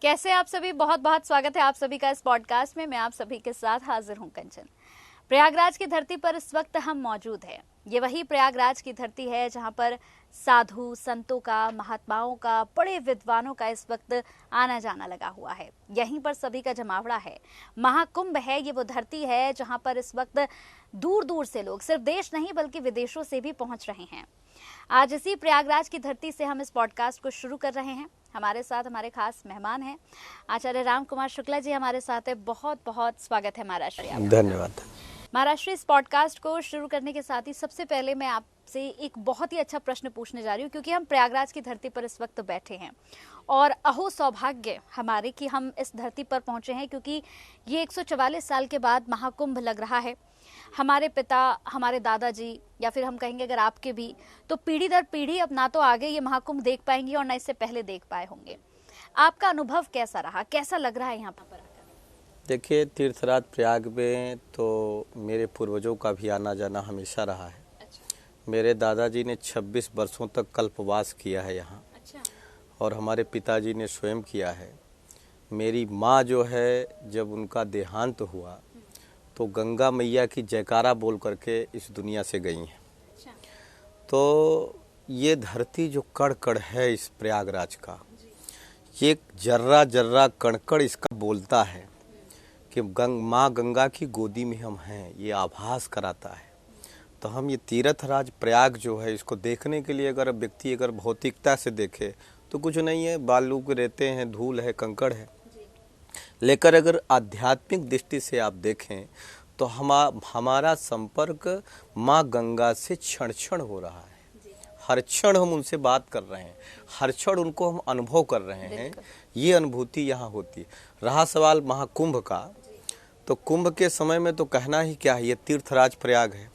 कैसे आप सभी? बहुत बहुत स्वागत है आप सभी का इस पॉडकास्ट में। मैं आप सभी के साथ हाजिर हूं कंचन। प्रयागराज की धरती पर इस वक्त हम मौजूद हैं। ये वही प्रयागराज की धरती है जहां पर साधु संतों का, महात्माओं का, बड़े विद्वानों का इस वक्त आना जाना लगा हुआ है। यहीं पर सभी का जमावड़ा है। महाकुंभ है, ये वो धरती है जहां पर इस वक्त दूर दूर से लोग, सिर्फ देश नहीं बल्कि विदेशों से भी पहुंच रहे हैं। आज इसी प्रयागराज की धरती से हम इस पॉडकास्ट को शुरू कर रहे हैं। हमारे साथ हमारे खास मेहमान हैं आचार्य राम कुमार शुक्ला जी हमारे साथ है। बहुत बहुत स्वागत है महाराष्ट्र आपका। धन्यवाद। महाराष्ट्र इस पॉडकास्ट को शुरू करने के साथ ही सबसे पहले मैं आपसे एक बहुत ही अच्छा प्रश्न पूछने जा रही हूँ, क्योंकि हम प्रयागराज की धरती पर इस वक्त बैठे हैं और अहो सौभाग्य हमारे कि हम इस धरती पर पहुंचे हैं, क्योंकि ये 144 साल के बाद महाकुंभ लग रहा है। हमारे पिता, हमारे दादाजी, या फिर हम कहेंगे अगर आपके भी, तो पीढ़ी दर पीढ़ी अब ना तो आगे ये महाकुंभ देख पाएंगे और ना इससे पहले देख पाए होंगे। आपका अनुभव कैसा रहा, कैसा लग रहा है यहाँ पर? देखिए, तीर्थराज प्रयाग में तो मेरे पूर्वजों का भी आना जाना हमेशा रहा है। अच्छा। मेरे दादाजी ने 26 वर्षों तक कल्पवास किया है यहाँ। अच्छा। और हमारे पिताजी ने स्वयं किया है। मेरी माँ जो है, जब उनका देहांत हुआ तो गंगा मैया की जयकारा बोल करके इस दुनिया से गई हैं। अच्छा। तो ये धरती जो कण कण है इस प्रयागराज का, ये जर्रा जर्रा कणकण इसका बोलता है कि माँ गंगा की गोदी में हम हैं, ये आभास कराता है। तो हम ये तीर्थराज प्रयाग जो है, इसको देखने के लिए अगर व्यक्ति अगर भौतिकता से देखे तो कुछ नहीं है, बालू के रेते हैं, धूल है, कंकड़ है। लेकर अगर आध्यात्मिक दृष्टि से आप देखें तो हमारा संपर्क माँ गंगा से क्षण क्षण हो रहा है। हर क्षण हम उनसे बात कर रहे हैं, हर क्षण उनको हम अनुभव कर रहे हैं। ये अनुभूति यहाँ होती है। रहा सवाल महाकुंभ का, तो कुंभ के समय में तो कहना ही क्या है, ये तीर्थराज प्रयाग है।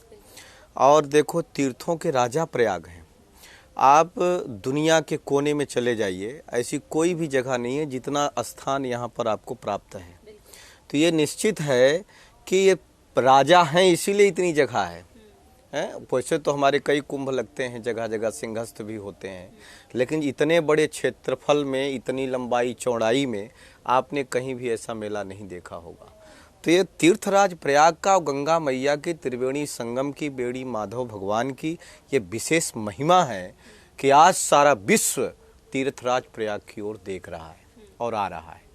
और देखो, तीर्थों के राजा प्रयाग हैं। आप दुनिया के कोने में चले जाइए, ऐसी कोई भी जगह नहीं है जितना स्थान यहाँ पर आपको प्राप्त है। तो ये निश्चित है कि ये राजा हैं, इसीलिए इतनी जगह है। वैसे तो हमारे कई कुंभ लगते हैं, जगह जगह सिंहस्थ भी होते हैं, लेकिन इतने बड़े क्षेत्रफल में, इतनी लंबाई चौड़ाई में आपने कहीं भी ऐसा मेला नहीं देखा होगा। तो ये तीर्थराज प्रयाग का गंगा मैया की त्रिवेणी संगम की, बेड़ी माधव भगवान की ये विशेष महिमा है कि आज सारा विश्व तीर्थराज प्रयाग की ओर देख रहा है और आ रहा है।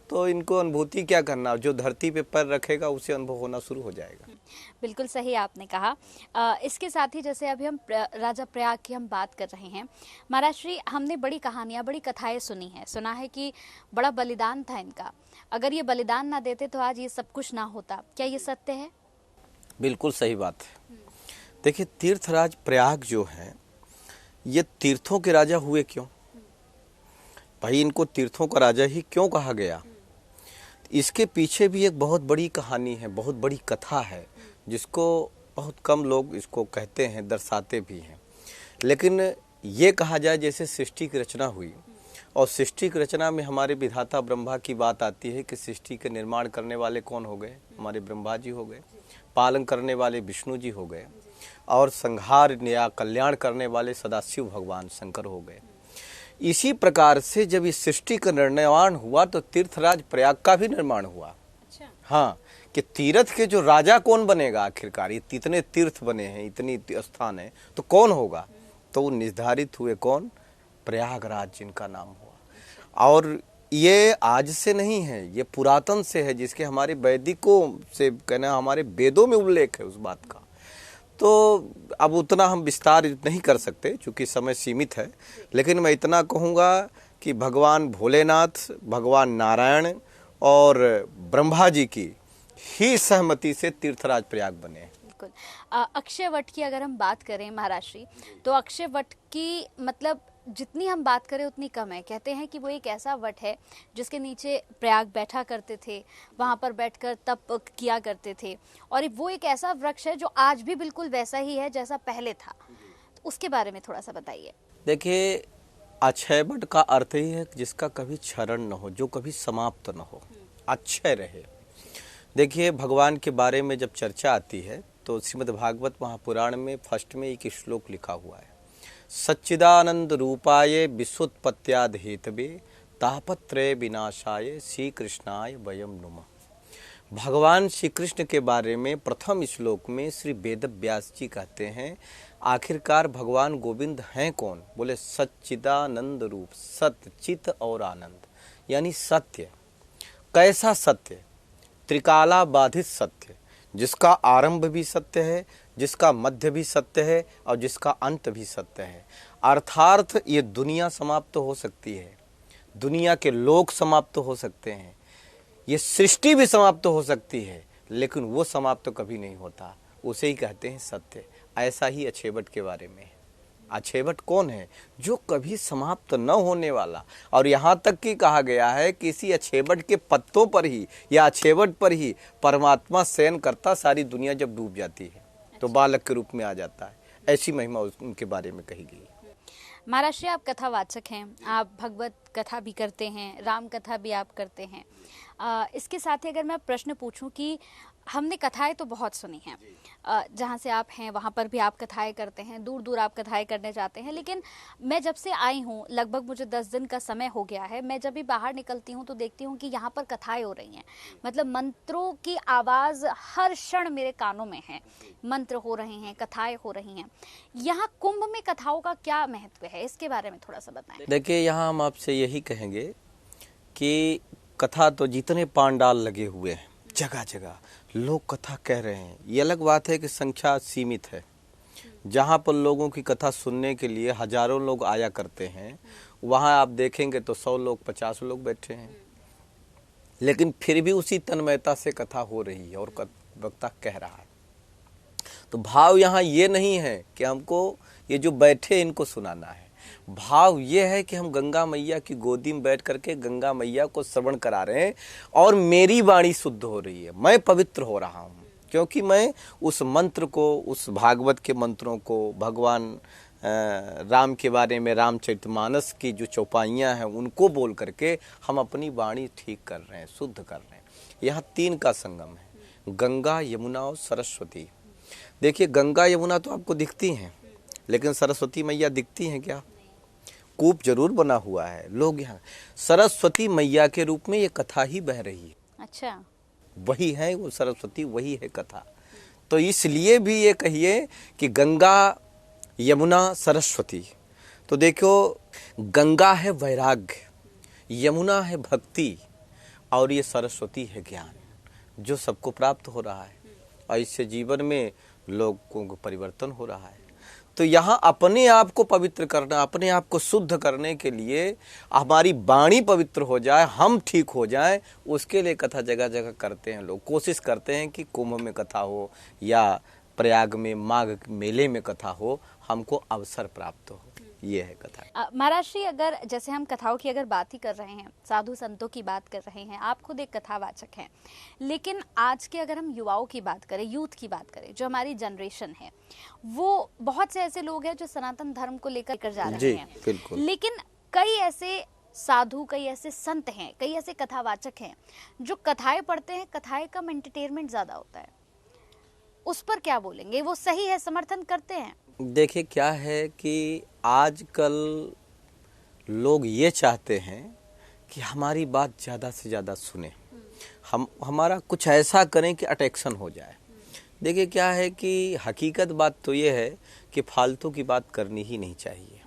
तो इनको अनुभूति क्या करना, जो धरती पे पैर रखेगा उसे अनुभव होना शुरू हो जाएगा। बिल्कुल सही आपने कहा। इसके साथ ही जैसे अभी हम राजा प्रयाग की हम बात कर रहे हैं, महाराज श्री, हमने बड़ी कहानियाँ, बड़ी कथाएं सुनी है, सुना है कि बड़ा बलिदान था इनका। अगर ये बलिदान ना देते तो आज ये सब कुछ ना होता। क्या ये सत्य है? बिल्कुल सही बात है। देखिए, तीर्थराज प्रयाग जो है, ये तीर्थों के राजा हुए क्यों? भाई, इनको तीर्थों का राजा ही क्यों कहा गया? इसके पीछे भी एक बहुत बड़ी कहानी है, बहुत बड़ी कथा है, जिसको बहुत कम लोग इसको कहते हैं, दर्शाते भी हैं। लेकिन ये कहा जाए जैसे सृष्टि की रचना हुई, और सृष्टि की रचना में हमारे विधाता ब्रह्मा की बात आती है कि सृष्टि के निर्माण करने वाले कौन हो गए? हमारे ब्रह्मा जी हो गए। पालन करने वाले विष्णु जी हो गए, और संहार या कल्याण करने वाले सदाशिव भगवान शंकर हो गए। इसी प्रकार से जब इस सृष्टि का निर्माण हुआ तो तीर्थराज प्रयाग का भी निर्माण हुआ। अच्छा। हाँ, कि तीर्थ के जो राजा कौन बनेगा आखिरकार? ये इतने तीर्थ बने हैं, इतनी स्थान है, तो कौन होगा? तो वो निर्धारित हुए कौन? प्रयागराज, जिनका नाम हुआ। और ये आज से नहीं है, ये पुरातन से है, जिसके हमारे वैदिकों से कहना, हमारे वेदों में उल्लेख है उस बात का। तो अब उतना हम विस्तार नहीं कर सकते क्योंकि समय सीमित है, लेकिन मैं इतना कहूँगा कि भगवान भोलेनाथ, भगवान नारायण और ब्रह्मा जी की ही सहमति से तीर्थराज प्रयाग बने। बिल्कुल। अक्षय वट की अगर हम बात करें महाराज श्री, तो अक्षय वट की मतलब जितनी हम बात करें उतनी कम है। कहते हैं कि वो एक ऐसा वट है जिसके नीचे प्रयाग बैठा करते थे, वहाँ पर बैठकर तप किया करते थे, और वो एक ऐसा वृक्ष है जो आज भी बिल्कुल वैसा ही है जैसा पहले था। तो उसके बारे में थोड़ा सा बताइए। देखिए, अक्षय वट का अर्थ ही है जिसका कभी क्षरण न हो, जो कभी समाप्त न हो, अक्षय रहे। देखिए, भगवान के बारे में जब चर्चा आती है तो श्रीमद् भागवत महापुराण में फर्स्ट में एक श्लोक लिखा हुआ है, सच्चिदानंद रूपाये विश्वोत्पत्त्याद हेतवे तापत्रय विनाशाय श्री कृष्णाय वयम नुमः। भगवान श्री कृष्ण के बारे में प्रथम श्लोक में श्री वेद व्यास जी कहते हैं, आखिरकार भगवान गोविंद हैं कौन? बोले सच्चिदानंद रूप, सत्य, चित और आनंद, यानी सत्य। कैसा सत्य? त्रिकाला बाधित सत्य, जिसका आरंभ भी सत्य है, जिसका मध्य भी सत्य है और जिसका अंत भी सत्य है। अर्थात ये दुनिया समाप्त हो सकती है, दुनिया के लोग समाप्त हो सकते हैं, ये सृष्टि भी समाप्त हो सकती है, लेकिन वो समाप्त कभी नहीं होता, उसे ही कहते हैं सत्य। ऐसा ही अछेवट के बारे में है। अछेवट कौन है? जो कभी समाप्त न होने वाला। और यहाँ तक कि कहा गया है कि इसी अछेवट के पत्तों पर ही या अछेवट पर ही परमात्मा शयन करता, सारी दुनिया जब डूब जाती है तो बालक के रूप में आ जाता है। ऐसी महिमा उनके बारे में कही गई। महाराज जी, आप कथावाचक हैं, आप भगवत कथा भी करते हैं, राम कथा भी आप करते हैं। इसके साथ ही अगर मैं प्रश्न पूछूं कि हमने कथाएं तो बहुत सुनी हैं, जहाँ से आप हैं वहाँ पर भी आप कथाएं करते हैं, दूर दूर आप कथाएं करने जाते हैं, लेकिन मैं जब से आई हूँ, लगभग मुझे 10 दिन का समय हो गया है, मैं जब भी बाहर निकलती हूँ तो देखती हूँ कि यहाँ पर कथाएं हो रही हैं। मतलब मंत्रों की आवाज़ हर क्षण मेरे कानों में है, मंत्र हो रहे हैं, कथाएं हो रही हैं। यहाँ कुंभ में कथाओं का क्या महत्व है, इसके बारे में थोड़ा सा बताएं। देखिए, यहाँ हम आपसे यही कहेंगे कि कथा तो जितने पांडाल लगे हुए हैं, जगह जगह लोग कथा कह रहे हैं। ये अलग बात है कि संख्या सीमित है। जहाँ पर लोगों की कथा सुनने के लिए हजारों लोग आया करते हैं, वहाँ आप देखेंगे तो 100 लोग 50 लोग बैठे हैं, लेकिन फिर भी उसी तन्मयता से कथा हो रही है और वक्ता कह रहा है। तो भाव यहाँ ये नहीं है कि हमको ये जो बैठे इनको सुनाना है। भाव ये है कि हम गंगा मैया की गोदी में बैठ करके गंगा मैया को श्रवण करा रहे हैं और मेरी वाणी शुद्ध हो रही है, मैं पवित्र हो रहा हूँ, क्योंकि मैं उस मंत्र को, उस भागवत के मंत्रों को, भगवान राम के बारे में रामचरितमानस की जो चौपाइयाँ हैं उनको बोल करके हम अपनी वाणी ठीक कर रहे हैं, शुद्ध कर रहे हैं। यहाँ 3 का संगम है, गंगा, यमुना और सरस्वती। देखिए, गंगा यमुना तो आपको दिखती हैं, लेकिन सरस्वती मैया दिखती हैं क्या? कूप जरूर बना हुआ है, लोग यहाँ सरस्वती मैया के रूप में ये कथा ही बह रही है। अच्छा, वही है वो सरस्वती, वही है कथा। तो इसलिए भी ये कहिए कि गंगा, यमुना, सरस्वती। तो देखो, गंगा है वैराग्य, यमुना है भक्ति और ये सरस्वती है ज्ञान, जो सबको प्राप्त हो रहा है और इससे जीवन में लोगों को परिवर्तन हो रहा है। तो यहाँ अपने आप को पवित्र करना, अपने आप को शुद्ध करने के लिए हमारी वाणी पवित्र हो जाए, हम ठीक हो जाएं, उसके लिए कथा जगह जगह करते हैं लोग। कोशिश करते हैं कि कुंभ में कथा हो या प्रयाग में माघ मेले में कथा हो, हमको अवसर प्राप्त हो। ये है कथा। महाराज जी, अगर जैसे हम कथाओं की अगर बात ही कर रहे हैं, साधु संतों की बात कर रहे हैं, आप खुद एक कथावाचक हैं, लेकिन आज के अगर हम युवाओं की बात करें, यूथ की बात करें, जो हमारी जनरेशन है, वो बहुत से ऐसे लोग हैं जो सनातन धर्म को लेकर जा रहे हैं। बिल्कुल। लेकिन कई ऐसे साधु, कई ऐसे संत हैं, कई ऐसे कथावाचक हैं जो कथाएं पढ़ते हैं, कथाएं कम एंटरटेनमेंट ज्यादा होता है, उस पर क्या बोलेंगे? वो सही है, समर्थन करते हैं? देखिए, क्या है कि आजकल लोग ये चाहते हैं कि हमारी बात ज़्यादा से ज़्यादा सुने, हम हमारा कुछ ऐसा करें कि अट्रैक्शन हो जाए। देखिए, क्या है कि हकीकत बात तो ये है कि फालतू की बात करनी ही नहीं चाहिए।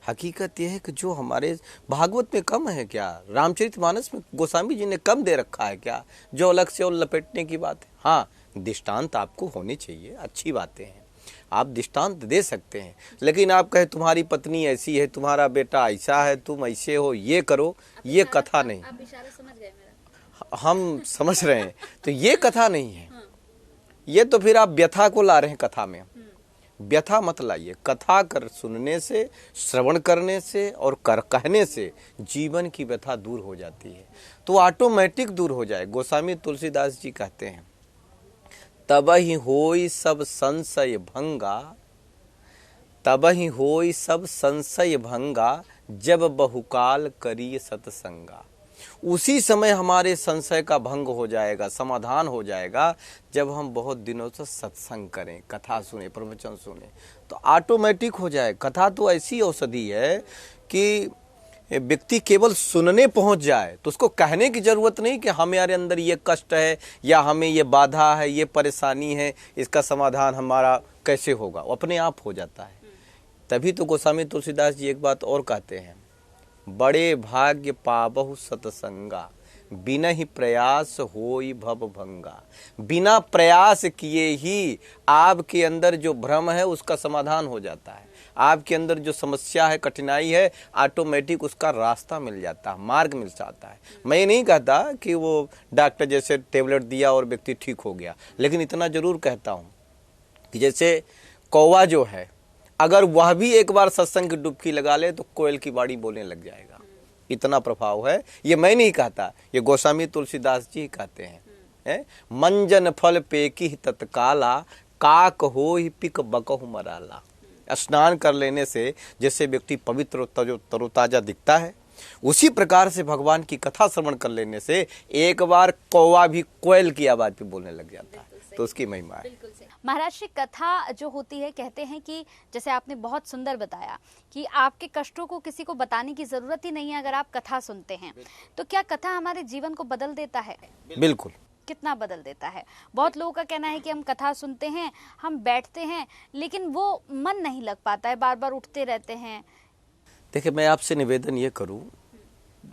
हकीकत ये है कि जो हमारे भागवत में कम है क्या, रामचरितमानस में गोस्वामी जी ने कम दे रखा है क्या, जो अलग से और लपेटने की बात है? हाँ, दृष्टांत आपको होने चाहिए, अच्छी बातें हैं, आप दृष्टांत दे सकते हैं, लेकिन आप कहे तुम्हारी पत्नी ऐसी है, तुम्हारा बेटा ऐसा है, तुम ऐसे हो, ये करो, ये कथा नहीं। आप इशारा समझ गए मेरा? हम समझ रहे हैं, तो ये कथा नहीं है। ये तो फिर आप व्यथा को ला रहे हैं कथा में। व्यथा मत लाइए। कथा कर सुनने से, श्रवण करने से और कहने से जीवन की व्यथा दूर हो जाती है, तो ऑटोमेटिक दूर हो जाए। गोस्वामी तुलसीदास जी कहते हैं, तबहि होई सब संशय भंगा, तबहि होई सब संशय भंगा, जब बहुकाल करिए सत्संगा। उसी समय हमारे संशय का भंग हो जाएगा, समाधान हो जाएगा, जब हम बहुत दिनों से सत्संग करें, कथा सुने, प्रवचन सुने, तो ऑटोमेटिक हो जाए। कथा तो ऐसी औषधि है कि व्यक्ति केवल सुनने पहुंच जाए तो उसको कहने की जरूरत नहीं कि हमारे अंदर ये कष्ट है या हमें ये बाधा है, ये परेशानी है, इसका समाधान हमारा कैसे होगा, वो अपने आप हो जाता है। तभी तो गोस्वामी तुलसीदास जी एक बात और कहते हैं, बड़े भाग्य पावहु सतसंगा, बिना ही प्रयास होई भव भंगा। बिना प्रयास किए ही आपके अंदर जो भ्रम है उसका समाधान हो जाता है, आपके अंदर जो समस्या है, कठिनाई है, ऑटोमेटिक उसका रास्ता मिल जाता है, मार्ग मिल जाता है। मैं ये नहीं कहता कि वो डॉक्टर जैसे टेबलेट दिया और व्यक्ति ठीक हो गया, लेकिन इतना जरूर कहता हूँ कि जैसे कौवा जो है, अगर वह भी एक बार सत्संग की डुबकी लगा ले तो कोयल की बाड़ी बोलने लग जाएगा, इतना प्रभाव है। ये मैं नहीं कहता, ये गोस्वामी तुलसीदास जी कहते हैं। मंजन फल पेकी तत्काला, काक हो ही पिक बकहु मराला। स्नान कर लेने से जैसे व्यक्ति पवित्र तरोताजा दिखता है, उसी प्रकार से भगवान की कथा श्रवण कर लेने से एक बार कौवा भी कोयल की आवाज पे बोलने लग जाता है, तो उसकी महिमा है। महाराज श्री, कथा जो होती है, कहते हैं कि जैसे आपने बहुत सुंदर बताया कि आपके कष्टों को किसी को बताने की जरूरत ही नहीं है अगर आप कथा सुनते हैं, तो क्या कथा हमारे जीवन को बदल देता है? बिल्कुल। कितना बदल देता है? बहुत लोगों का कहना है कि हम कथा सुनते हैं, हम बैठते हैं, लेकिन वो मन नहीं लग पाता है, बार बार उठते रहते हैं। देखिए, मैं आपसे निवेदन ये करूं,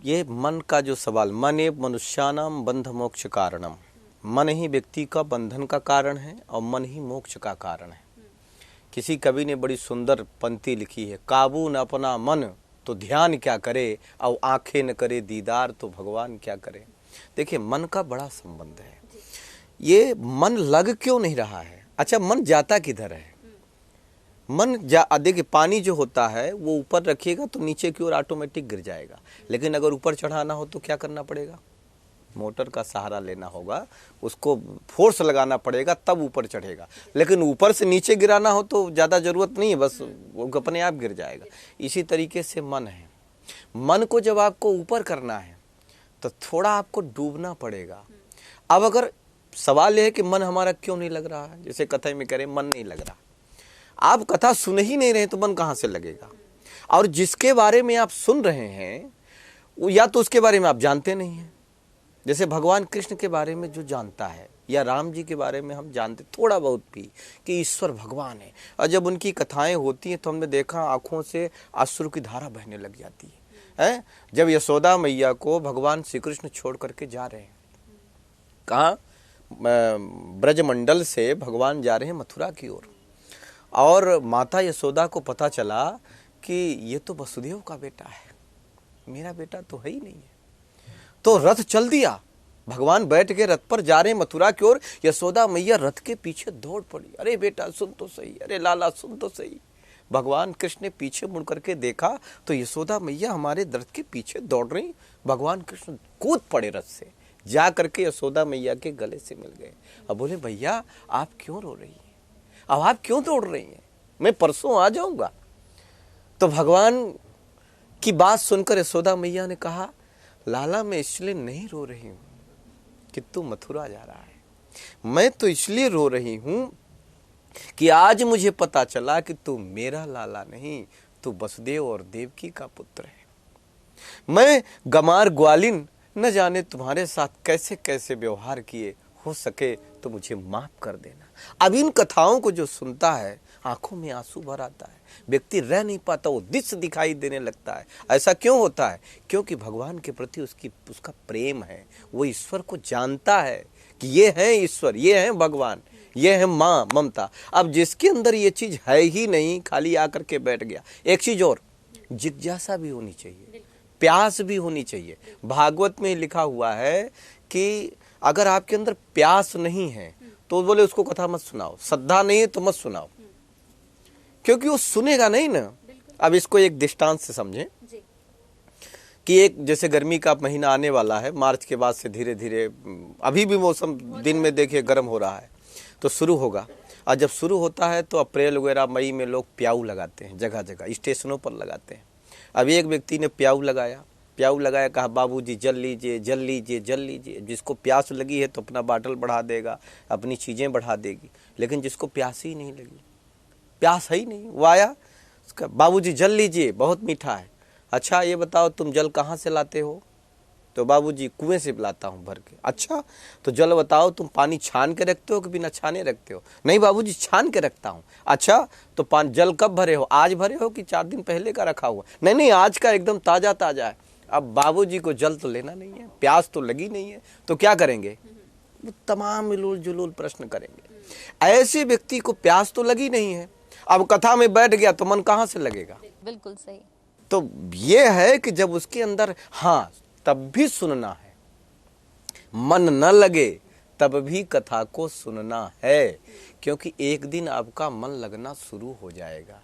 ये मन का जो सवाल, मन एव मनुष्यानाम बंध मोक्ष कारणम, मन ही व्यक्ति का बंधन का कारण है और मन ही मोक्ष का कारण है। किसी कवि ने बड़ी सुंदर पंक्ति लिखी है, काबू न अपना मन तो ध्यान क्या करे, और आंखें न करे दीदार तो भगवान क्या करे। देखिए, मन का बड़ा संबंध है। ये मन लग क्यों नहीं रहा है? अच्छा, मन जाता किधर है? मन देखिए, पानी जो होता है वो ऊपर रखिएगा तो नीचे की ओर ऑटोमेटिक गिर जाएगा, लेकिन अगर ऊपर चढ़ाना हो तो क्या करना पड़ेगा? मोटर का सहारा लेना होगा, उसको फोर्स लगाना पड़ेगा, तब ऊपर चढ़ेगा। लेकिन ऊपर से नीचे गिराना हो तो ज़्यादा ज़रूरत नहीं है, बस वो अपने आप गिर जाएगा। इसी तरीके से मन है। मन को जब आपको ऊपर करना है तो थोड़ा आपको डूबना पड़ेगा। अब अगर सवाल यह है कि मन हमारा क्यों नहीं लग रहा है, जैसे कथा में कह रहे मन नहीं लग रहा, आप कथा सुन ही नहीं रहे तो मन कहाँ से लगेगा? और जिसके बारे में आप सुन रहे हैं वो या तो उसके बारे में आप जानते नहीं हैं। जैसे भगवान कृष्ण के बारे में जो जानता है, या राम जी के बारे में हम जानते थोड़ा बहुत भी कि ईश्वर भगवान है, और जब उनकी कथाएं होती हैं तो हमने देखा आंखों से अश्रु की धारा बहने लग जाती है। जब यशोदा मैया को भगवान श्री कृष्ण छोड़ करके जा रहे हैं, कहाँ? ब्रजमंडल से भगवान जा रहे हैं मथुरा की ओर, और माता यशोदा को पता चला कि ये तो वसुदेव का बेटा है, मेरा बेटा तो है ही नहीं है। तो रथ चल दिया, भगवान बैठ के रथ पर जा रहे हैं मथुरा की ओर, यशोदा मैया रथ के पीछे दौड़ पड़ी, अरे बेटा सुन तो सही, अरे लाला सुन तो सही। भगवान कृष्ण ने पीछे मुड़ करके देखा तो यशोदा मैया हमारे रथ के पीछे दौड़ रही। भगवान कृष्ण कूद पड़े रथ से, जा करके यशोदा मैया के गले से मिल गए। अब बोले, भैया आप क्यों रो रही हैं? अब आप क्यों दौड़ रही हैं? मैं परसों आ जाऊंगा। तो भगवान की बात सुनकर यशोदा मैया ने कहा, लाला मैं इसलिए नहीं रो रही हूं कि तू मथुरा जा रहा है, मैं तो इसलिए रो रही हूं कि आज मुझे पता चला कि तू मेरा लाला नहीं, तू वसुदेव और देवकी का पुत्र है। मैं गमार ग्वालिन न जाने तुम्हारे साथ कैसे कैसे व्यवहार किए, हो सके तो मुझे माफ कर देना। अब इन कथाओं को जो सुनता है आंखों में आंसू भर आता है, व्यक्ति रह नहीं पाता, वो दृश्य दिखाई देने लगता है। ऐसा क्यों होता है? क्योंकि भगवान के प्रति उसका प्रेम है, वो ईश्वर को जानता है कि ये है ईश्वर, ये है भगवान, ये है माँ ममता। अब जिसके अंदर ये चीज है ही नहीं, खाली आकर के बैठ गया। एक चीज और, जिज्ञासा भी होनी चाहिए, प्यास भी होनी चाहिए। भागवत में लिखा हुआ है कि अगर आपके अंदर प्यास नहीं है तो बोले उसको कथा मत सुनाओ, श्रद्धा नहीं है तो मत सुनाओ, क्योंकि वो सुनेगा नहीं ना। अब इसको एक दृष्टांत से समझें कि एक जैसे गर्मी का महीना आने वाला है, मार्च के बाद से धीरे धीरे, अभी भी मौसम दिन में देखिए गर्म हो रहा है, तो शुरू होगा। और जब शुरू होता है तो अप्रैल वगैरह मई में लोग प्याऊ लगाते हैं, जगह जगह स्टेशनों पर लगाते हैं। अब एक व्यक्ति ने प्याऊ लगाया, कहा बाबूजी जल लीजिए जल लीजिए जल लीजिए। जिसको प्यास लगी है तो अपना बाटल बढ़ा देगा, अपनी चीज़ें बढ़ा देगी, लेकिन जिसको प्यास ही नहीं लगी, प्यास है ही नहीं, वो आया, बाबूजी जल लीजिए बहुत मीठा है। अच्छा ये बताओ तुम जल कहाँ से लाते हो? तो बाबूजी कुएं से लाता हूँ भर के। अच्छा तो जल बताओ तुम पानी छान के रखते हो कि बिना छाने रखते हो? नहीं बाबूजी छान के रखता हूँ। अच्छा तो पानी जल कब भरे हो? आज भरे हो कि 4 दिन पहले का रखा हुआ? नहीं नहीं आज का एकदम ताजा ताजा है। अब बाबूजी को जल तो लेना नहीं है, प्यास तो लगी नहीं है, तो क्या करेंगे? वो तमाम मिलूल जुलूल प्रश्न करेंगे। ऐसे व्यक्ति को प्यास तो लगी नहीं है, अब कथा में बैठ गया तो मन कहाँ से लगेगा? बिल्कुल सही। तो ये है कि जब उसके अंदर हाँ तब भी सुनना है, मन न लगे तब भी कथा को सुनना है, क्योंकि एक दिन आपका मन लगना शुरू हो जाएगा।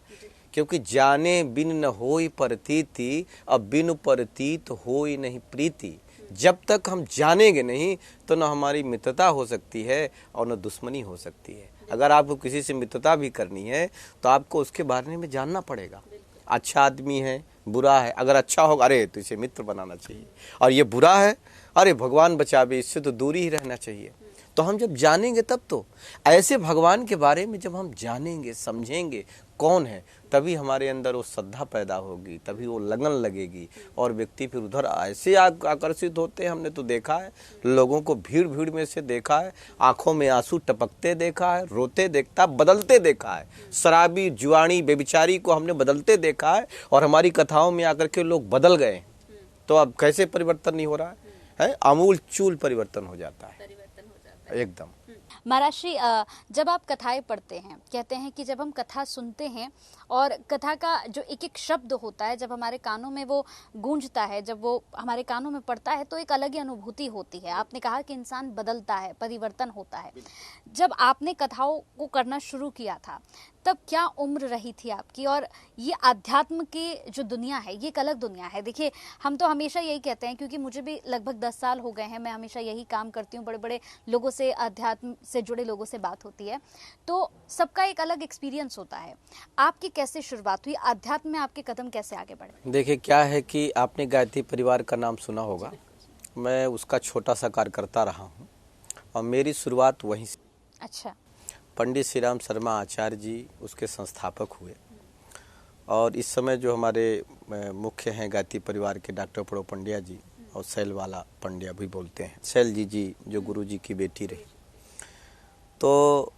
क्योंकि जाने बिन न होई प्रतीति, अब बिन प्रतीत होई नहीं प्रीति। जब तक हम जानेंगे नहीं तो न हमारी मित्रता हो सकती है और न दुश्मनी हो सकती है। अगर आपको किसी से मित्रता भी करनी है तो आपको उसके बारे में जानना पड़ेगा। अच्छा आदमी है, बुरा है, अगर अच्छा होगा अरे तो इसे मित्र बनाना चाहिए, और ये बुरा है अरे भगवान बचावे इससे तो दूरी ही रहना चाहिए। तो हम जब जानेंगे तब तो ऐसे भगवान के बारे में जब हम जानेंगे समझेंगे कौन है, तभी हमारे अंदर वो श्रद्धा पैदा होगी, तभी वो लगन लगेगी और व्यक्ति फिर उधर ऐसे आकर्षित होते हैं। हमने तो देखा है लोगों को भीड़ भीड़ में से देखा है, आंखों में आंसू टपकते देखा है, रोते देखता, बदलते देखा है। शराबी जुआनी बेबिचारी को हमने बदलते देखा है और हमारी कथाओं में आकर के लोग बदल गए। तो अब कैसे परिवर्तन नहीं हो रहा है? आमूल चूल परिवर्तन हो जाता है एकदम। महाराज श्री, जब आप कथाएं पढ़ते हैं, कहते हैं कि जब हम कथा सुनते हैं और कथा का जो एक एक शब्द होता है जब हमारे कानों में वो गूंजता है, जब वो हमारे कानों में पड़ता है तो एक अलग ही अनुभूति होती है। आपने कहा कि इंसान बदलता है, परिवर्तन होता है। जब आपने कथाओं को करना शुरू किया था तब क्या उम्र रही थी आपकी? और ये आध्यात्म की जो दुनिया है ये एक अलग दुनिया है। देखिए हम तो हमेशा यही कहते हैं, क्योंकि मुझे भी लगभग 10 साल हो गए हैं, मैं हमेशा यही काम करती हूँ, बड़े बड़े लोगों से, अध्यात्म से जुड़े लोगों से बात होती है, तो सबका एक अलग एक्सपीरियंस होता है। आपकी कैसे शुरुआत हुई? अध्यात्म में आपके कदम कैसे आगे बढ़े? देखिए क्या है कि आपने गायत्री परिवार का नाम सुना होगा, मैं उसका छोटा सा कार्य करता रहा हूँ और मेरी शुरुआत वहीं से। अच्छा। पंडित श्री राम शर्मा आचार्य जी उसके संस्थापक हुए और इस समय जो हमारे मुख्य हैं गायत्री परिवार के डॉक्टर प्रो पंड्या जी और शैल वाला पंड्या भी बोलते हैं, शैल जी जो गुरु जी की बेटी रही। तो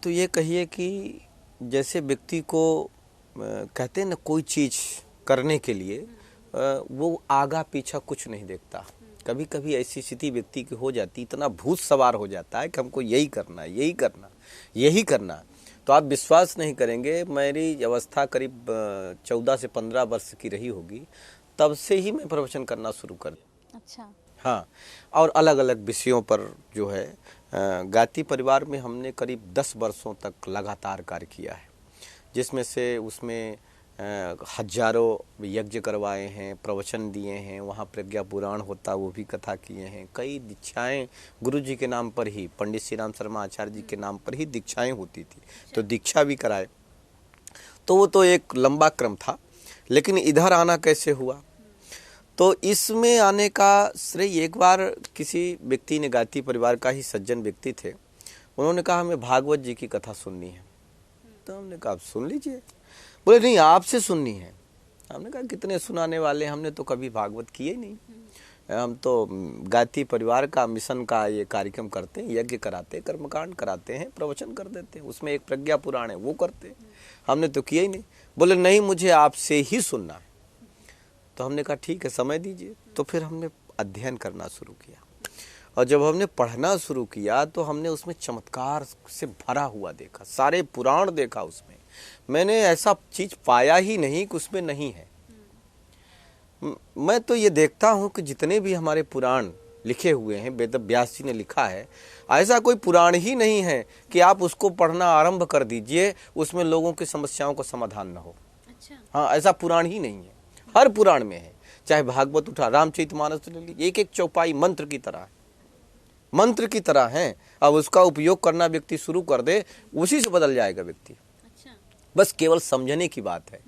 ये कहिए कि जैसे व्यक्ति को कहते हैं ना कोई चीज़ करने के लिए वो आगा पीछा कुछ नहीं देखता। कभी कभी ऐसी स्थिति व्यक्ति की हो जाती, इतना भूत सवार हो जाता है कि हमको यही करना यही करना यही करना। तो आप विश्वास नहीं करेंगे, मेरी अवस्था करीब 14 से 15 वर्ष की रही होगी, तब से ही मैं प्रवचन करना शुरू कर दिया। अच्छा। हाँ, और अलग अलग विषयों पर जो है गायत्री परिवार में हमने करीब 10 वर्षों तक लगातार कार्य किया है, जिसमें से उसमें हजारों यज्ञ करवाए हैं, प्रवचन दिए हैं, वहाँ प्रज्ञा पुराण होता वो भी कथा किए हैं, कई दीक्षाएं गुरु जी के नाम पर ही, पंडित श्री राम शर्मा आचार्य जी के नाम पर ही दीक्षाएं होती थी, तो दीक्षा भी कराए। तो वो तो एक लंबा क्रम था, लेकिन इधर आना कैसे हुआ? तो इसमें आने का श्रेय एक बार किसी व्यक्ति ने, गायत्री परिवार का ही सज्जन व्यक्ति थे, उन्होंने कहा हमें भागवत जी की कथा सुननी है। तो हमने कहा आप सुन लीजिए। बोले नहीं आपसे सुननी है। हमने कहा कितने सुनाने वाले, हमने तो कभी भागवत किए ही नहीं, हम तो गायत्री परिवार का मिशन का ये कार्यक्रम करते हैं, यज्ञ कराते, कर्मकांड कराते हैं, प्रवचन कर देते हैं, उसमें एक प्रज्ञा पुराण है वो करते हैं, हमने तो किया ही नहीं। बोले नहीं मुझे आपसे ही सुनना है। तो हमने कहा ठीक है समय दीजिए। तो फिर हमने अध्ययन करना शुरू किया और जब हमने पढ़ना शुरू किया तो हमने उसमें चमत्कार से भरा हुआ देखा, सारे पुराण देखा, उसमें मैंने ऐसा चीज पाया ही नहीं कि उसमें नहीं है। मैं तो ये देखता हूँ कि जितने भी हमारे पुराण लिखे हुए हैं, वेद व्यास जी ने लिखा है, ऐसा कोई पुराण ही नहीं है कि आप उसको पढ़ना आरंभ कर दीजिए उसमें लोगों की समस्याओं का समाधान न हो। अच्छा। हाँ, ऐसा पुराण ही नहीं है, हर पुराण में है। चाहे भागवत उठा, रामचरितमानस ले लीजिए, एक एक चौपाई मंत्र की तरह है, मंत्र की तरह है। अब उसका उपयोग करना व्यक्ति शुरू कर दे, उसी से बदल जाएगा व्यक्ति। बस केवल समझने की बात है,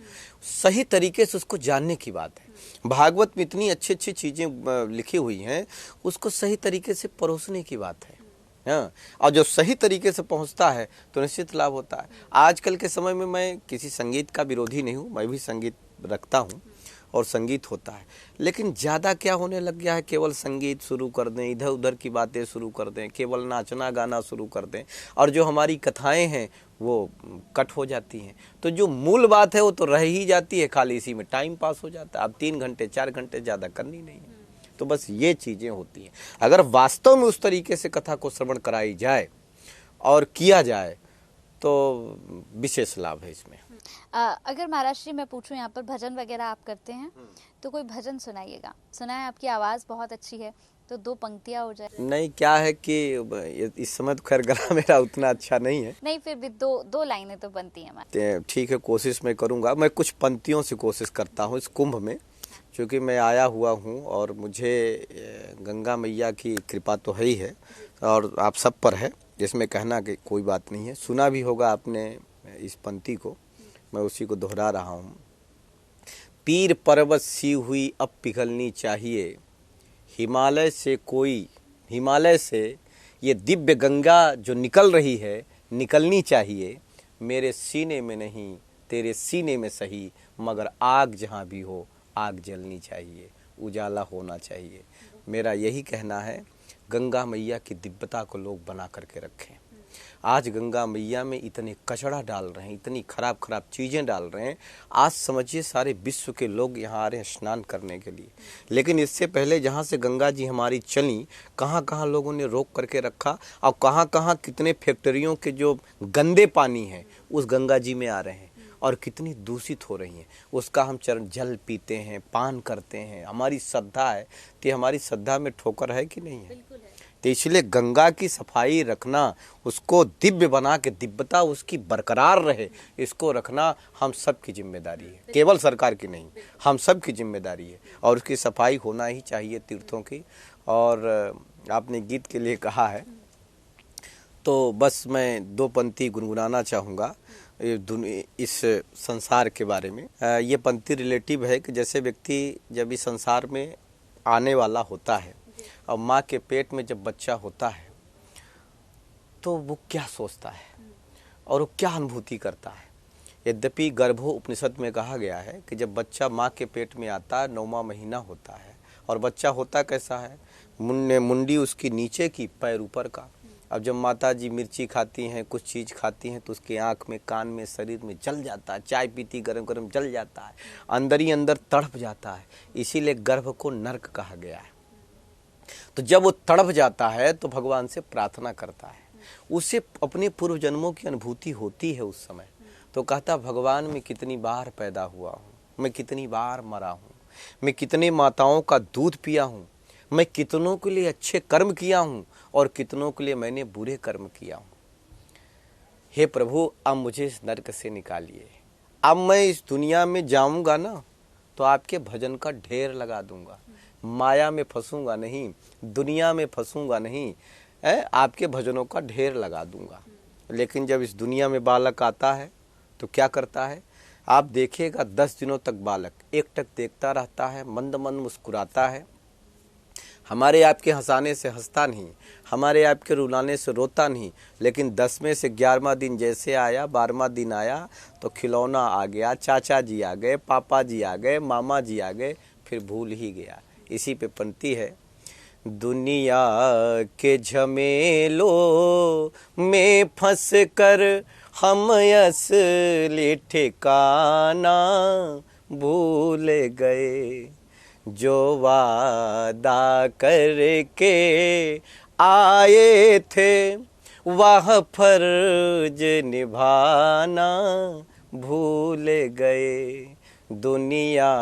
सही तरीके से उसको जानने की बात है। भागवत में इतनी अच्छी अच्छी चीजें लिखी हुई हैं, उसको सही तरीके से परोसने की बात है। हाँ, और जब सही तरीके से पहुंचता है तो निश्चित लाभ होता है। आजकल के समय में मैं किसी संगीत का विरोधी नहीं हूँ, मैं भी संगीत रखता हूँ और संगीत होता है। लेकिन ज़्यादा क्या होने लग गया है, केवल संगीत शुरू कर दें, इधर उधर की बातें शुरू कर दें, केवल नाचना गाना शुरू कर दें, और जो हमारी कथाएं हैं वो कट हो जाती हैं। तो जो मूल बात है वो तो रह ही जाती है, खाली इसी में टाइम पास हो जाता है। अब 3 घंटे 4 घंटे ज़्यादा करनी नहीं है। तो बस ये चीज़ें होती हैं। अगर वास्तव में उस तरीके से कथा को श्रवण कराई जाए और किया जाए तो विशेष लाभ है इसमें। अगर महाराज जी मैं पूछूं, यहाँ पर भजन वगैरह आप करते हैं तो कोई भजन सुनाइएगा। सुना है आपकी आवाज़ बहुत अच्छी है, तो 2 पंक्तियाँ हो जाए। नहीं, क्या है कि इस समय तो खैर गला मेरा उतना अच्छा नहीं है। नहीं, फिर भी दो लाइनें तो बनती हैं हमारी। ठीक है, कोशिश मैं करूँगा। मैं कुछ पंक्तियों से कोशिश करता हूँ इस कुंभ में, क्योंकि मैं आया हुआ हूँ और मुझे गंगा मैया की कृपा तो है ही है और आप सब पर है, जिसमें कहना कि कोई बात नहीं है। सुना भी होगा आपने इस पंक्ति को, मैं उसी को दोहरा रहा हूँ। पीर पर्वत सी हुई अब पिघलनी चाहिए, हिमालय से ये दिव्य गंगा जो निकल रही है निकलनी चाहिए। मेरे सीने में नहीं तेरे सीने में सही, मगर आग जहाँ भी हो आग जलनी चाहिए, उजाला होना चाहिए। मेरा यही कहना है, गंगा मैया की दिव्यता को लोग बना करके रखें। आज गंगा मैया में इतने कचरा डाल रहे हैं, इतनी खराब खराब चीज़ें डाल रहे हैं। आज समझिए सारे विश्व के लोग यहाँ आ रहे हैं स्नान करने के लिए, लेकिन इससे पहले जहाँ से गंगा जी हमारी चली, कहाँ कहाँ लोगों ने रोक करके रखा, और कहाँ कहाँ कितने फैक्ट्रियों के जो गंदे पानी हैं उस गंगा जी में आ रहे हैं और कितनी दूषित हो रही हैं। उसका हम चरण जल पीते हैं, पान करते हैं। हमारी श्रद्धा है, तो हमारी श्रद्धा में ठोकर है कि नहीं है? तो इसलिए गंगा की सफाई रखना, उसको दिव्य बना के दिव्यता उसकी बरकरार रहे, इसको रखना हम सब की जिम्मेदारी है, केवल सरकार की नहीं, हम सब की जिम्मेदारी है। और उसकी सफाई होना ही चाहिए तीर्थों की। और आपने गीत के लिए कहा है, तो बस मैं 2 पंक्ति गुनगुनाना चाहूँगा इस संसार के बारे में। ये पंक्ति रिलेटिव है कि जैसे व्यक्ति जब इस संसार में आने वाला होता है और माँ के पेट में जब बच्चा होता है तो वो क्या सोचता है और वो क्या अनुभूति करता है। यद्यपि गर्भो उपनिषद में कहा गया है कि जब बच्चा माँ के पेट में आता है 9वां महीना होता है, और बच्चा होता कैसा है, मुंडी उसकी नीचे की, पैर ऊपर का। अब जब माता जी मिर्ची खाती हैं, कुछ चीज़ खाती हैं, तो उसके आँख में, कान में, शरीर में जल जाता है। चाय पीती गरम गरम जल जाता है, अंदर ही अंदर तड़प जाता है। इसीलिए गर्भ को नर्क कहा गया है। तो जब वो तड़प जाता है तो भगवान से प्रार्थना करता है, उसे अपने पूर्व जन्मों की अनुभूति होती है उस समय। तो कहता, भगवान मैं कितनी बार पैदा हुआ हूँ, मैं कितनी बार मरा हूँ, मैं कितने माताओं का दूध पिया हूँ, मैं कितनों के लिए अच्छे कर्म किया हूँ और कितनों के लिए मैंने बुरे कर्म किया हूँ। हे प्रभु, अब मुझे इस नरक से निकालिए। अब मैं इस दुनिया में जाऊंगा ना तो आपके भजन का ढेर लगा दूंगा, माया में फंसूंगा नहीं, दुनिया में फंसूंगा नहीं, आपके भजनों का ढेर लगा दूंगा। लेकिन जब इस दुनिया में बालक आता है तो क्या करता है, आप देखिएगा 10 दिनों तक बालक एकटक देखता रहता है, मंद मंद मुस्कुराता है। हमारे आपके हंसाने से हंसता नहीं, हमारे आपके रुलाने से रोता नहीं। लेकिन 10वें से 11वां दिन जैसे आया, 12वां दिन आया तो खिलौना आ गया, चाचा जी आ गए, पापा जी आ गए, मामा जी आ गए, फिर भूल ही गया। इसी पे पंक्ति है, दुनिया के झमेलों में फंस कर हम असली ठिकाना भूल गए, जो वादा करके आए थे वह फर्ज निभाना भूल गए। दुनिया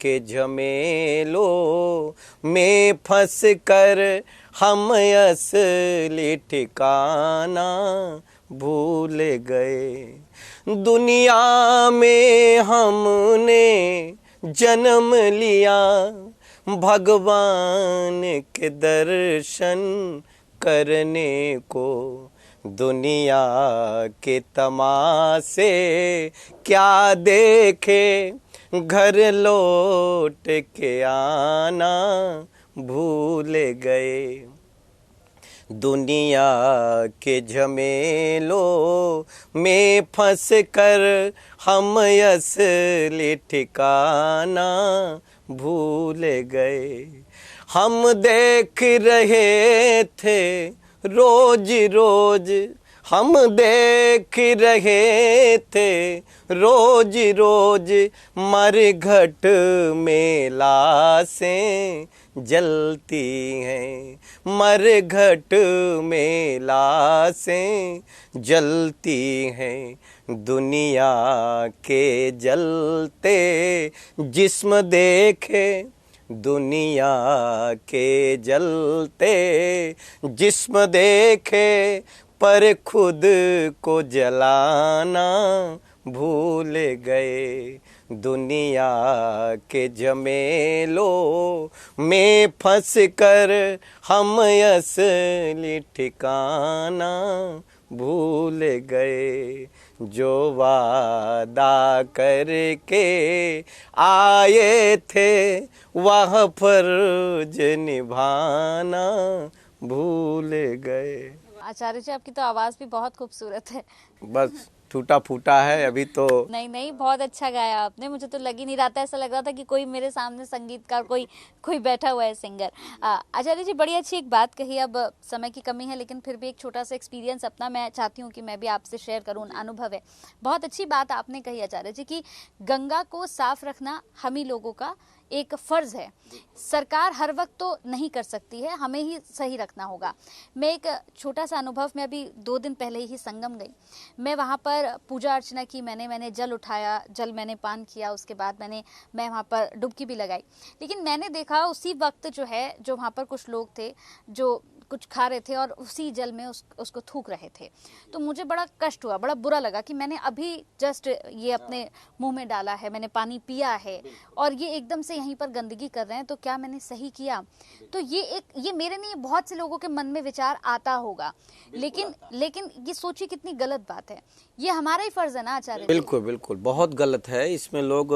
के झमेलों में फंस कर हम असली ठिकाना भूल गए। दुनिया में हमने जन्म लिया भगवान के दर्शन करने को, दुनिया के तमाशे क्या देखे, घर लौट के आना भूल गए। दुनिया के झमेलों में फंस कर हम असली ठिकाना भूल गए। हम देख रहे थे रोज रोज, हम देख रहे थे रोज रोज मरघट में लाशें जलती हैं, मरघट में लाशें जलती हैं। दुनिया के जलते जिस्म देखे, दुनिया के जलते जिस्म देखे, पर खुद को जलाना भूल गए। दुनिया के झमेलों में फंस कर हम असली ठिकाना भूल गए। जो वादा करके आए थे वह फर्ज निभाना भूल गए। आचार्य जी, आपकी तो आवाज भी बहुत खूबसूरत है। बस टूटा फूटा है अभी तो। नहीं नहीं, बहुत अच्छा गाया आपने। मुझे तो लग ही नहीं रहा था, ऐसा लग रहा था कि कोई मेरे सामने संगीतकार कोई बैठा हुआ है, सिंगर। आचार्य जी, बड़ी अच्छी एक बात कही। अब समय की कमी है, लेकिन फिर भी एक छोटा सा एक्सपीरियंस अपना मैं चाहती हूँ कि मैं भी आपसे शेयर करूँ, अनुभव है। बहुत अच्छी बात आपने कही आचार्य जी कि गंगा को साफ रखना हम ही लोगों का एक फर्ज है। सरकार हर वक्त तो नहीं कर सकती है, हमें ही सही रखना होगा। मैं एक छोटा सा अनुभव में अभी 2 दिन पहले ही संगम गई। मैं वहाँ पर पूजा अर्चना की, मैंने जल उठाया, जल मैंने पान किया, उसके बाद मैं वहाँ पर डुबकी भी लगाई। लेकिन मैंने देखा उसी वक्त जो वहाँ पर कुछ लोग थे जो कुछ खा रहे थे और उसी जल में उसको थूक रहे थे। तो मुझे बड़ा कष्ट हुआ, बड़ा बुरा लगा कि मैंने अभी जस्ट ये अपने मुंह में डाला है, मैंने पानी पिया है और ये एकदम से यहीं पर गंदगी कर रहे हैं, तो क्या मैंने सही किया? तो ये मेरे नहीं, बहुत से लोगों के मन में विचार आता होगा, लेकिन ये सोचिए कितनी गलत बात है। ये हमारा ही फर्ज है ना आचार्य? बिल्कुल बिल्कुल, बहुत गलत है। इसमें लोग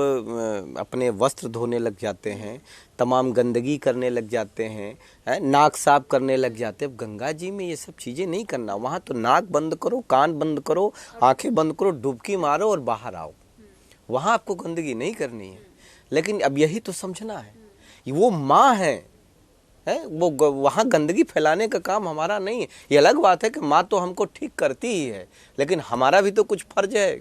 अपने वस्त्र धोने लग जाते हैं, तमाम गंदगी करने लग जाते हैं, नाक साफ करने लग जाते हैं। अब गंगा जी में ये सब चीज़ें नहीं करना। वहाँ तो नाक बंद करो, कान बंद करो, आंखें बंद करो, डुबकी मारो और बाहर आओ। वहाँ आपको गंदगी नहीं करनी है। लेकिन अब यही तो समझना है, वो माँ है, वो वहाँ गंदगी फैलाने का काम हमारा नहीं है। ये अलग बात है कि माँ तो हमको ठीक करती ही है, लेकिन हमारा भी तो कुछ फर्ज है।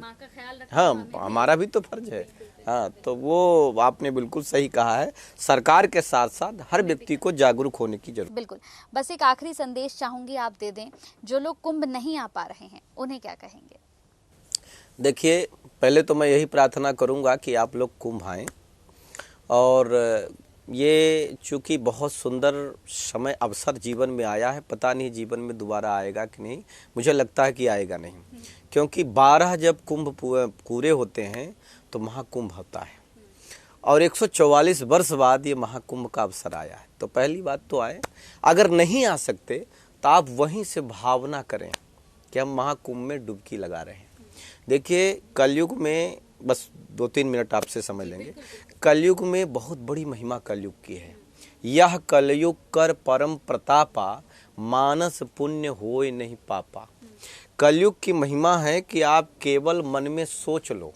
हाँ, हमारा भी तो फर्ज है। हाँ, तो वो आपने बिल्कुल सही कहा है। सरकार के साथ साथ हर व्यक्ति को जागरूक होने की जरूरत। बिल्कुल। बस एक आखिरी संदेश चाहूंगी आप दे दें, जो लोग कुंभ नहीं आ पा रहे हैं उन्हें क्या कहेंगे? देखिए, पहले तो मैं यही प्रार्थना करूंगा कि आप लोग कुंभ आएं। और ये चूँकि बहुत सुंदर समय अवसर जीवन में आया है, पता नहीं जीवन में दोबारा आएगा कि नहीं। मुझे लगता है कि आएगा नहीं, क्योंकि 12 जब कुंभ पूरे होते हैं तो महाकुंभ होता है और 144 वर्ष बाद ये महाकुंभ का अवसर आया है। तो पहली बात तो आए, अगर नहीं आ सकते तो आप वहीं से भावना करें कि हम महाकुंभ में डुबकी लगा रहे हैं। देखिए, कलयुग में, बस 2-3 मिनट आपसे समझ लेंगे, कलयुग में बहुत बड़ी महिमा कलयुग की है। यह कलयुग कर परम प्रतापा, मानस पुण्य होय नहीं पापा। कलयुग की महिमा है कि आप केवल मन में सोच लो,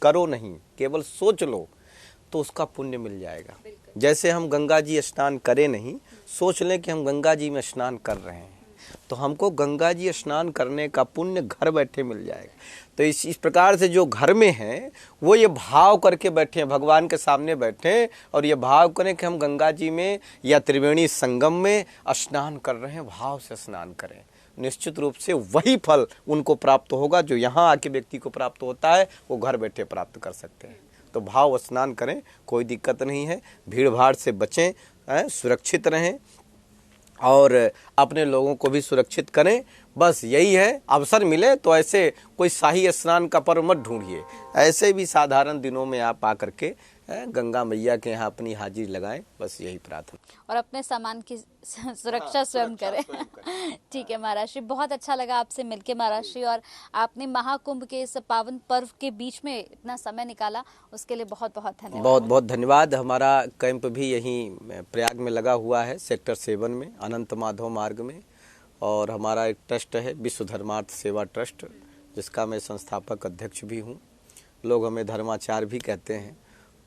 करो नहीं, केवल सोच लो तो उसका पुण्य मिल जाएगा। जैसे हम गंगा जी स्नान करें नहीं, सोच लें कि हम गंगा जी में स्नान कर रहे हैं, तो हमको गंगा जी स्नान करने का पुण्य घर बैठे मिल जाएगा। तो इस प्रकार से जो घर में हैं वो ये भाव करके बैठे हैं, भगवान के सामने बैठे और ये भाव करें कि हम गंगा जी में या त्रिवेणी संगम में स्नान कर रहे हैं, भाव से स्नान करें। निश्चित रूप से वही फल उनको प्राप्त होगा जो यहाँ आके व्यक्ति को प्राप्त होता है, वो घर बैठे प्राप्त कर सकते हैं। तो भाव स्नान करें, कोई दिक्कत नहीं है। भीड़ भाड़ से बचें, सुरक्षित रहें और अपने लोगों को भी सुरक्षित करें। बस यही है। अवसर मिले तो ऐसे कोई शाही स्नान का पर्व मत ढूंढिए, ऐसे भी साधारण दिनों में आप आकर के गंगा मैया के यहाँ अपनी हाजिरी लगाएं। बस यही प्रार्थना। और अपने सामान की सुरक्षा स्वयं करें। ठीक है महाराज जी, बहुत अच्छा लगा आपसे मिलके महाराज जी, और आपने महाकुंभ के इस पावन पर्व के बीच में इतना समय निकाला, उसके लिए बहुत बहुत धन्यवाद। बहुत बहुत धन्यवाद। हमारा कैंप भी यहीं प्रयाग में लगा हुआ है, सेक्टर 7 में, अनंत माधव मार्ग में। और हमारा एक ट्रस्ट है विश्व धर्मार्थ सेवा ट्रस्ट, जिसका मैं संस्थापक अध्यक्ष भी हूँ। लोग हमें धर्माचार्य भी कहते हैं।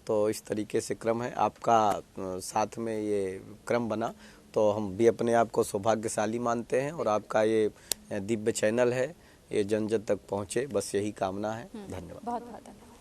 तो इस तरीके से क्रम है, आपका साथ में ये क्रम बना तो हम भी अपने आप को सौभाग्यशाली मानते हैं। और आपका ये दिव्य चैनल है, ये जन जन तक पहुँचे, बस यही कामना है। धन्यवाद। बहुत बहुत धन्यवाद।